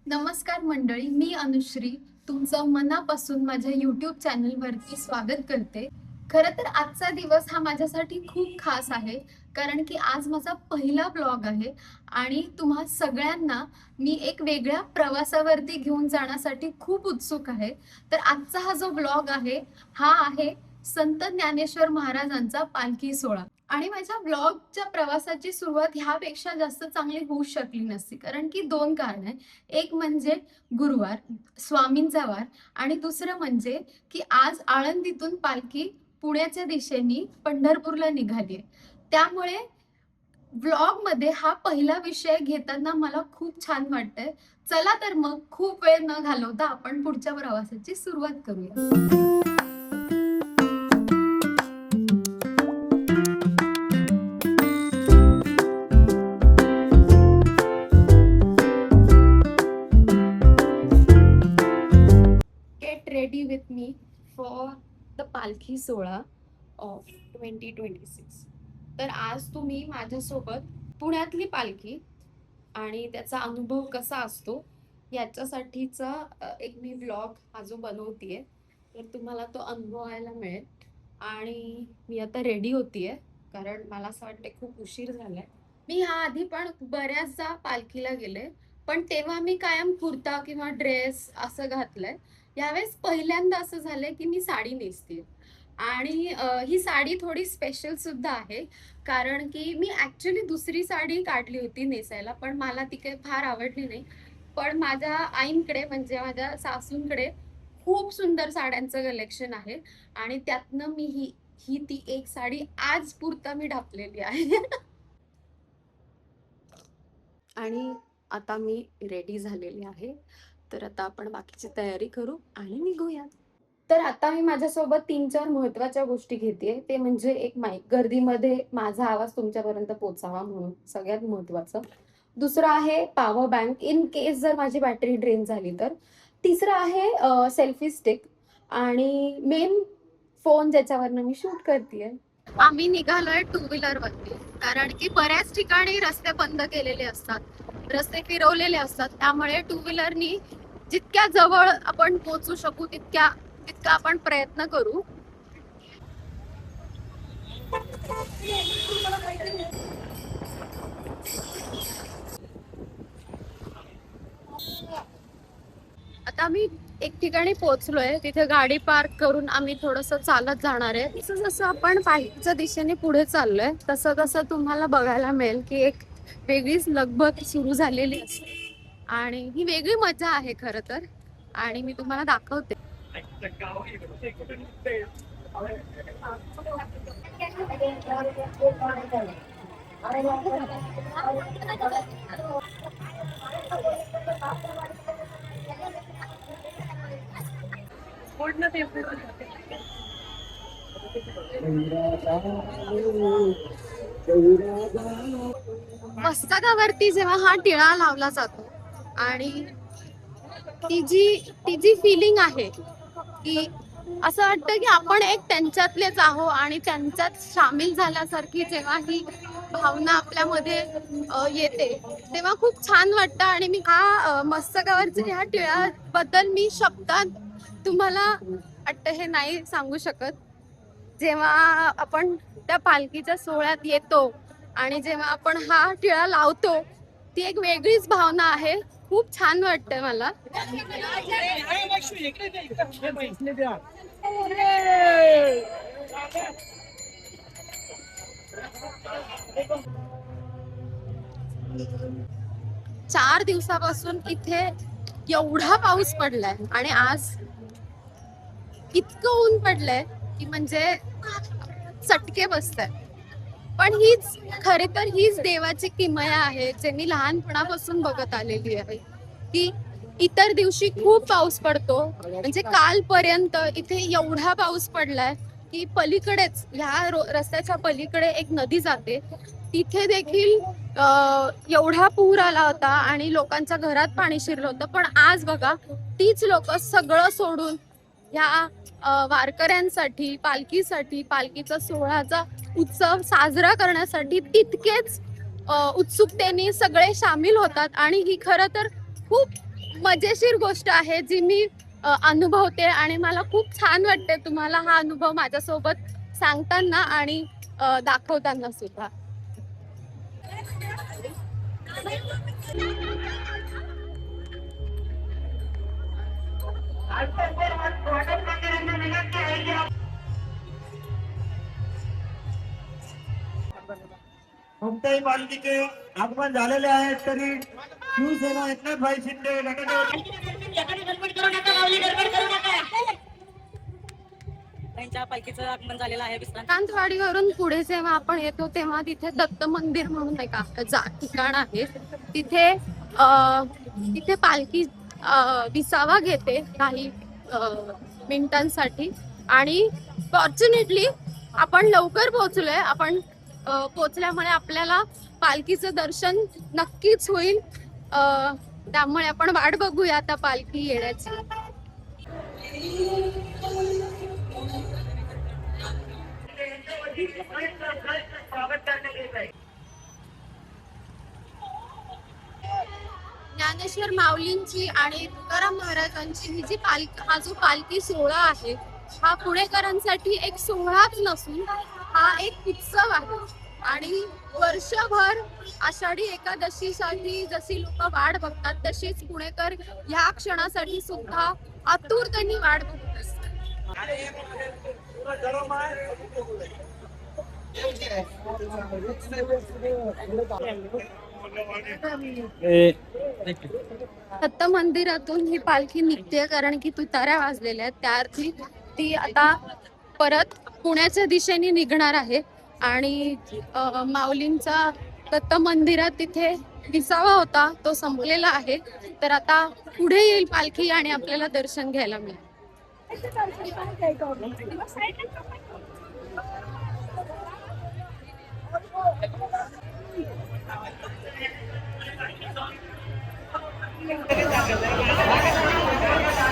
नमस्कार मंडळी, मी अनुश्री तुमचं मनापासून माझ्या यूट्यूब चॅनलवरती स्वागत करते. खरं तर आजचा दिवस हा माझ्यासाठी खूप खास आहे, कारण की आज माझा पहिला ब्लॉग आहे आणि तुम्हा सगळ्यांना मी एक वेगळ्या प्रवासावरती घेऊन जाण्यासाठी खूप उत्सुक आहे. तर आजचा हा जो ब्लॉग आहे हा आहे संत ज्ञानेश्वर महाराजांचा पालखी सोहळा. आणि माझ्या ब्लॉगच्या प्रवासाची सुरुवात ह्यापेक्षा जास्त चांगली होऊ शकली नसती, कारण की दोन कारण आहे. एक म्हणजे गुरुवार, स्वामींचा वार, आणि दुसरं म्हणजे की आज आळंदीतून पालखी पुण्याच्या दिशेने पंढरपूरला निघाली आहे. त्यामुळे ब्लॉग मध्ये हा पहिला विषय घेताना मला खूप छान वाटतंय. चला तर मग खूप वेळ न घालवता आपण पुढच्या प्रवासाची सुरुवात करूया. Get ready with me for the पालखी सोहळा ऑफ 2026. तर आज तुम्ही माझ्यासोबत पुण्यातली पालखी आणि त्याचा अनुभव कसा असतो याच्यासाठीचा एक मी ब्लॉग हा जो बनवतीये, तर तुम्हाला तो अनुभवायला मिळेल. आणि मी आता रेडी होतीये, कारण मला असं वाटतं खूप उशीर झालाय. मी ह्या आधी पण बऱ्याचदा पालखीला गेले, पण तेव्हा मी कायम कुर्ता किंवा ड्रेस असं घातलंय. यावेळेस पहिल्यांदा असं झालंय की मी साडी नेसते. आणि ही साडी थोडी स्पेशल सुद्धा आहे, कारण की मी ऍक्च्युली दुसरी साडी काढली होती नेसायला, पण मला ती काही फार आवडली नाही. पण माझ्या आईंकडे म्हणजे माझ्या सासूंकडे खूप सुंदर साड्यांचं कलेक्शन आहे, आणि त्यातनं मी ही ही ती एक साडी आज पुरता मी ढापलेली आहे. आणि आता मी रेडी झालेली आहे. तर आता आपण बाकीची तयारी करू आणि निघूया. तर आता मी माझ्यासोबत 3-4 महत्त्वाच्या गोष्टी घेतेय. ते म्हणजे एक माईक, गर्दीमध्ये माझा आवाज तुमच्यापर्यंत पोहोचावा म्हणून सगळ्यात महत्त्वाचं. दुसरं आहे पॉवर बँक इन केस जर माझी बॅटरी ड्रेन झाली तर. तिसरं आहे सेल्फी स्टिक, आणि मेन फोन ज्याच्यावरनं मी शूट करतेय. आम्ही निघालोय टू व्हीलर वरती, कारण की बऱ्याच ठिकाणी रस्ते बंद केलेले असतात, रस्ते फिरवलेले असतात. त्यामुळे टू व्हीलरनी जितक्या जवळ आपण पोहोचू शकू तितका आपण प्रयत्न करू. आता आम्ही एक ठिकाणी पोहोचलोय, तिथे गाडी पार्क करून आम्ही थोडस चालत जाणार आहे. जसं जसं आपण पालखीच्या दिशेने पुढे चाललोय तसं तसं तुम्हाला बघायला मिळेल की एक वेगळीच लगबग सुरू झालेली असते, आणि ही वेगळी मजा आहे खरं तर, आणि मी तुम्हाला दाखवते. मस्तकावरती जेव्हा हा टिळा लावला जातो आणि ती जी फिलिंग आहे की असं वाटतं की आपण एक त्यांच्यातलेच आहो, आणि त्यांच्यात सामील झाल्यासारखी जेव्हा ही भावना आपल्यामध्ये येते तेव्हा खूप छान वाटतं. आणि मी हा मस्तकावरच्या ह्या टिळ्याबद्दल मी शब्दात तुम्हाला वाटतं हे नाही सांगू शकत. जेव्हा आपण त्या पालखीच्या सोहळ्यात येतो आणि जेव्हा आपण हा टिळा लावतो ती एक वेगळीच भावना आहे. खूप छान वाटतंय मला. चार दिवसापासून इथे एवढा पाऊस पडलाय आणि आज इतकं ऊन पडलंय की म्हणजे चटके बसताय. पण खरे तर हीच देवाची किमया आहे, जे मी लहानपणापासून बघत आलेली आहे की इतर दिवशी खूप पाऊस पडतो, म्हणजे कालपर्यंत इथे एवढा पाऊस पडलाय की पलीकडेच ह्या रस्त्याच्या पलीकडे एक नदी जाते, तिथे देखील एवढा पूर आला होता आणि लोकांच्या घरात पाणी शिरलं होतं. पण आज बघा, तीच लोक सगळं सोडून ह्या वारकऱ्यांसाठी, पालखीसाठी, पालखीचा सोहळ्याचा उत्सव साजरा करण्यासाठी तितकेच उत्सुकतेने सगळे सामील होतात. आणि ही खरं तर खूप मजेशीर गोष्ट आहे जी मी अनुभवते आणि मला खूप छान वाटते तुम्हाला हा अनुभव माझ्यासोबत सांगताना आणि दाखवताना सुद्धा. कोणत्याही पालखीचे आगमन झालेले आहेत तरी शिवसेना एकनाथ भाई शिंदे त्यांच्या पालखीचं आगमन झालेलं आहे. कांतवाडीवरून पुढे जेव्हा आपण येतो तेव्हा तिथे दत्त मंदिर म्हणून एक ठिकाण आहे. तिथे तिथे पालखी विसावा घेते काही मिनिटांसाठी आणि फॉर्च्युनेटली आपण लवकर पोहोचलोय. आपण पोहोचल्यामुळे आपल्याला पालखीचं दर्शन नक्कीच होईल. त्यामुळे आपण वाट बघूया आता पालखी येण्याची. ज्ञानेश्वर माऊलींची आणि तुकाराम महाराजांची ही जी हा जो पालखी सोहळा आहे हा पुणेकरांसाठी एक सोहळाच नसून हा एक उत्सव आहे. आणि वर्षभर आषाढी एकादशीसाठी जशी लोक वाट बघतात तशीच पुणेकर ह्या क्षणासाठी सुद्धा आतुरतेने वाट बघत असतात. दत्त मंदिरातून ही पालखी निघते कारण की तुताऱ्या वाजलेल्या आहेत. त्या अर्थी ती आता परत पुण्याच्या दिशेने निघणार आहे. आणि माऊलींचा दत्त मंदिरात तिथे विसावा होता तो संपलेला आहे. तर आता पुढे येईल पालखी आणि आपल्याला दर्शन घ्यायला मिळेल.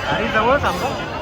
आणि जवळ सांगतो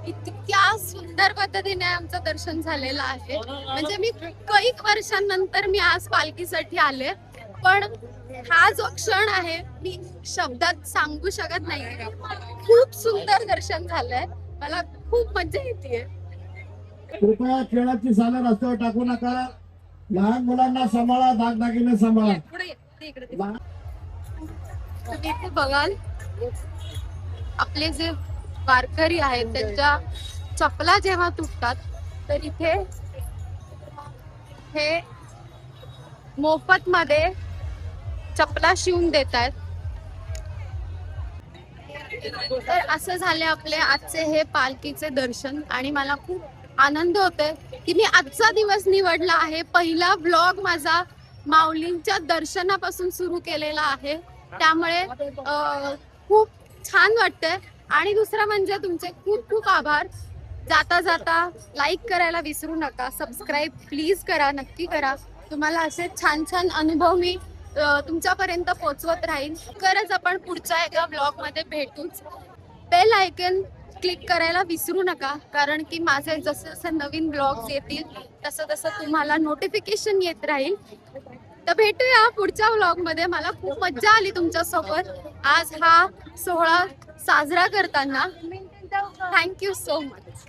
इतक्या सुंदर पद्धतीने आमचं दर्शन झालेलं आहे. म्हणजे मी कैक वर्षांनंतर मी आज पालखीसाठी आले. पण हा जो क्षण आहे मी शब्दात सांगू शकत नाही. खूप सुंदर दर्शन झालंय. मला खूप मजा येते. कृपया खेळाची साधन रस्त्यावर टाकू नका. लहान मुलांना सांभाळा, दागदागिने सांभाळा. तुम्ही इथे बघाल आपले जे वारकरी आहेत त्यांच्या चपला जेव्हा तुटतात तर इथे हे मोफत मध्ये चपला शिवून देत आहेत. तर असं झाले आपले आजचे हे पालखीचे दर्शन आणि मला खूप आनंद होतोय की मी आजचा दिवस निवडला आहे. पहिला ब्लॉग माझा माऊलींच्या दर्शनापासून सुरू केलेला आहे त्यामुळे खूप छान वाटतंय. आणि दुसरं म्हणजे तुमचे खूप खूप आभार. जाता जाता लाईक करायला विसरू नका, सबस्क्राईब प्लीज करा, नक्की करा. तुम्हाला असे छान छान अनुभव मी तुमच्यापर्यंत पोहोचवत राहीन. खरंच आपण पुढच्या एका ब्लॉग मध्ये भेटूच. बेल आयकन क्लिक करायला विसरू नका, कारण की माझे जसे जसे नवीन ब्लॉग्स येतील तसं तसं तुम्हाला नोटिफिकेशन येत राहील. तर भेटूया पुढच्या ब्लॉग मध्ये. मला खूप मज्जा आली तुमच्या सोबत आज हा सोहळा साजरा करताना. Thank you so much.